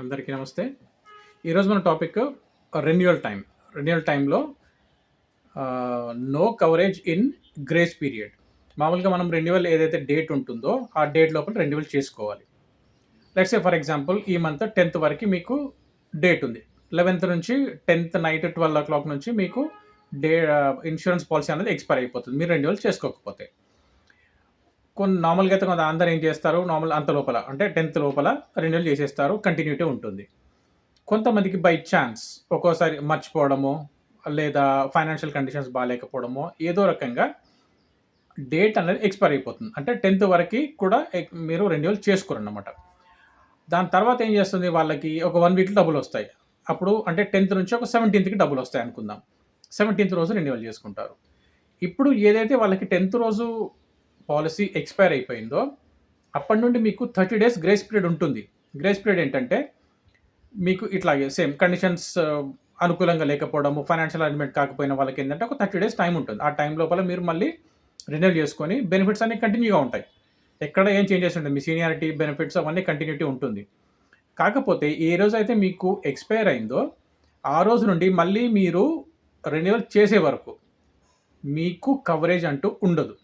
అందరికీ నమస్తే. ఈరోజు మన టాపిక్ రెన్యువల్ టైం. రెన్యువల్ టైంలో no coverage in grace period. మామూలుగా మనం రెన్యువల్ ఏదైతే డేట్ ఉంటుందో ఆ డేట్ లోపల రెన్యువల్ చేసుకోవాలి. లెట్స్ సే ఫర్ ఎగ్జాంపుల్ ఈ మంత్ 10th వరకు మీకు డేట్ ఉంది. 11th నుంచి 10th నైట్ 12 నుంచి మీకు ఇన్సూరెన్స్ పాలసీ అనేది ఎక్స్పైర్ అయిపోతుంది మీరు రెన్యువల్ చేసుకోకపోతే. నార్మల్‌గా అయితే అందరూ ఏం చేస్తారు, అంత లోపల అంటే 10th లోపల రెన్యువల్ చేసేస్తారు. కంటిన్యూటీ ఉంటుంది. కొంతమందికి బై ఛాన్స్ ఒక్కోసారి మర్చిపోవడమో, లేదా ఫైనాన్షియల్ కండిషన్స్ బాలేకపోవడమో, ఏదో రకంగా డేట్ అనేది ఎక్స్పైర్ అయిపోతుంది. అంటే 10th వరకి కూడా మీరు రెన్యువల్ చేసుకోరన్నమాట. దాని తర్వాత ఏం చేస్తుంది, వాళ్ళకి ఒక 1 వీక్‌లో డబ్బులొస్తాయి. అప్పుడు అంటే 10th నుంచి ఒక 17థ్‌కి డబ్బులొస్తాయి అనుకుందాం. 17th రోజు రెన్యువల్ చేసుకుంటారు. ఇప్పుడు ఏదైతే వాళ్ళకి 10th రోజు పాలసీ ఎక్స్పైర్ అయిపోయిందో అప్పటి నుండి మీకు 30 డేస్ గ్రేస్ పీరియడ్ ఉంటుంది. గ్రేస్ పీరియడ్ ఏంటంటే మీకు ఇట్లాగే సేమ్ కండిషన్స్ అనుకూలంగా లేకపోవడము, ఫైనాన్షియల్ అరేంజ్‌మెంట్ కాకపోయిన వాళ్ళకి ఏంటంటే ఒక 30 డేస్ టైం ఉంటుంది. ఆ టైం లోపల మీరు మళ్ళీ రెన్యువల్ చేసుకొని బెనిఫిట్స్ అన్నీ కంటిన్యూగా ఉంటాయి. ఎక్కడ ఏం చేంజెస్ ఉంటుంది, మీ సీనియారిటీ బెనిఫిట్స్ అవన్నీ కంటిన్యూటీ ఉంటుంది. కాకపోతే ఏ రోజైతే మీకు ఎక్స్పైర్ అయిందో ఆ రోజు నుండి మళ్ళీ మీరు రెన్యువల్ చేసే వరకు మీకు కవరేజ్ అంటూ ఉండదు.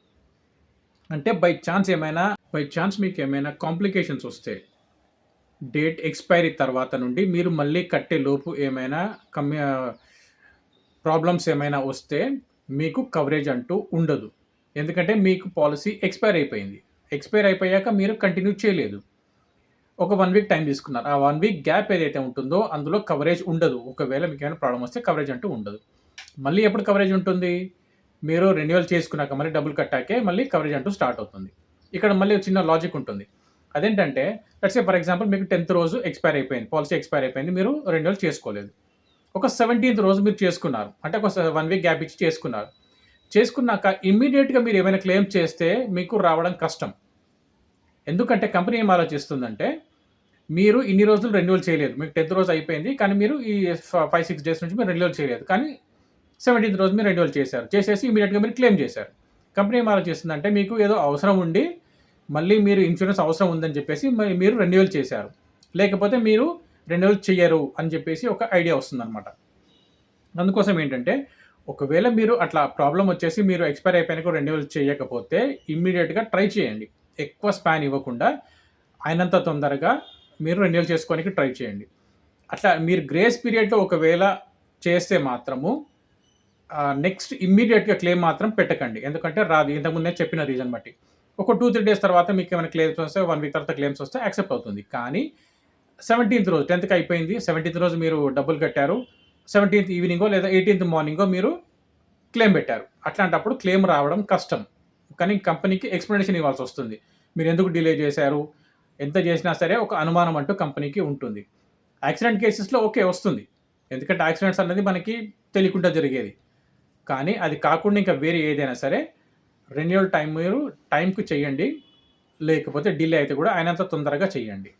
అంటే బై ఛాన్స్ మీకు ఏమైనా కాంప్లికేషన్స్ వస్తే డేట్ ఎక్స్పైరీ తర్వాత నుండి మీరు మళ్ళీ కట్టే లోపు ఏమైనా ప్రాబ్లమ్స్ ఏమైనా వస్తే మీకు కవరేజ్ అంటూ ఉండదు. ఎందుకంటే మీకు పాలసీ ఎక్స్పైర్ అయిపోయింది. ఎక్స్పైర్ అయిపోయాక మీరు కంటిన్యూ చేయలేదు. ఒక 1 వీక్ టైం తీసుకున్నారు. ఆ 1 వీక్ గ్యాప్ ఏదైతే ఉంటుందో అందులో కవరేజ్ ఉండదు. ఒకవేళ మీకు ఏమైనా ప్రాబ్లమ్ వస్తే కవరేజ్ అంటూ ఉండదు. మళ్ళీ ఎప్పుడు కవరేజ్ ఉంటుంది, మీరు రెన్యువల్ చేసుకున్నాక మళ్ళీ డబ్బులు కట్టాకే మళ్ళీ కవరేజ్ అంటూ స్టార్ట్ అవుతుంది. ఇక్కడ మళ్ళీ చిన్న లాజిక్ ఉంటుంది. అదేంటంటే లెట్స్ సే ఫర్ ఎగ్జాంపుల్ మీకు 10th రోజు ఎక్స్పైర్ అయిపోయింది, పాలసీ ఎక్స్పైర్ అయిపోయింది, మీరు రెన్యువల్ చేసుకోలేదు. ఒక 17th రోజు మీరు చేసుకున్నారు, అంటే ఒక 1 వీక్ గ్యాప్ ఇచ్చి చేసుకున్నారు. చేసుకున్నాక ఇమ్మీడియట్గా మీరు ఏమైనా క్లెయిమ్ చేస్తే మీకు రావడం కష్టం. ఎందుకంటే కంపెనీ ఏం ఆలోచిస్తుందంటే మీరు ఇన్ని రోజులు రెన్యువల్ చేయలేదు, మీకు 10th రోజు అయిపోయింది, కానీ మీరు ఈ 5-6 డేస్ నుంచి మీరు రెన్యువల్ చేయలేదు, కానీ 17th రోజు మీరు రెన్యువల్ చేసేసి ఇమీడియట్గా మీరు క్లెయిమ్ చేశారు. కంపెనీ ఏం ఆలోచిస్తుందంటే మీకు ఏదో అవసరం ఉండి మళ్ళీ మీరు ఇన్సూరెన్స్ అవసరం ఉందని చెప్పేసి మీరు రెన్యువల్ చేశారు, లేకపోతే మీరు రెన్యువల్ చెయ్యరు అని చెప్పేసి ఒక ఐడియా వస్తుందన్నమాట. అందుకోసం ఏంటంటే ఒకవేళ మీరు అట్లా ప్రాబ్లం వచ్చేసి మీరు ఎక్స్పైర్ అయిపోయినాక రెన్యువల్ చేయకపోతే ఇమ్మీడియట్గా ట్రై చేయండి. ఎక్కువ స్పాన్ ఇవ్వకుండా అయినంత తొందరగా మీరు రెన్యువల్ చేసుకోవడానికి ట్రై చేయండి. అట్లా మీరు గ్రేస్ పీరియడ్లో ఒకవేళ చేస్తే మాత్రము నెక్స్ట్ ఇమ్మీడియట్గా క్లెయిమ్ మాత్రం పెట్టకండి. ఎందుకంటే రాదు. ఇంతకుముందే చెప్పిన రీజన్ బట్టి ఒక 2-3 డేస్ తర్వాత మీకు ఏమైనా క్లెయిమ్స్ వస్తే 1 వీక్ తర్వాత క్లెయిమ్స్ వస్తే యాక్సెప్ట్ అవుతుంది. కానీ 17th రోజు 10th అయిపోయింది, 17th రోజు మీరు డబ్బులు కట్టారు, 17th ఈవినింగో లేదా 18th మార్నింగో మీరు క్లెయిమ్ పెట్టారు. అట్లాంటప్పుడు క్లెయిమ్ రావడం కష్టం. కానీ కంపెనీకి ఎక్స్ప్లెనేషన్ ఇవ్వాల్సి వస్తుంది. మీరు ఎందుకు డిలే చేశారు, ఎంత చేసినా సరే ఒక అనుమానం అంటూ కంపెనీకి ఉంటుంది. యాక్సిడెంట్ కేసెస్లో ఓకే వస్తుంది, ఎందుకంటే యాక్సిడెంట్స్ అనేది మనకి తెలియకుండా జరిగేది. కానీ అది కాకుండా ఇంకా వేరే ఏదైనా సరే రెన్యువల్ టైం మీరు టైంకి చేయండి, లేకపోతే డిలే అయితే కూడా అయినంత తొందరగా చేయండి.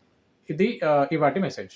ఇది ఇవాటి మెసేజ్.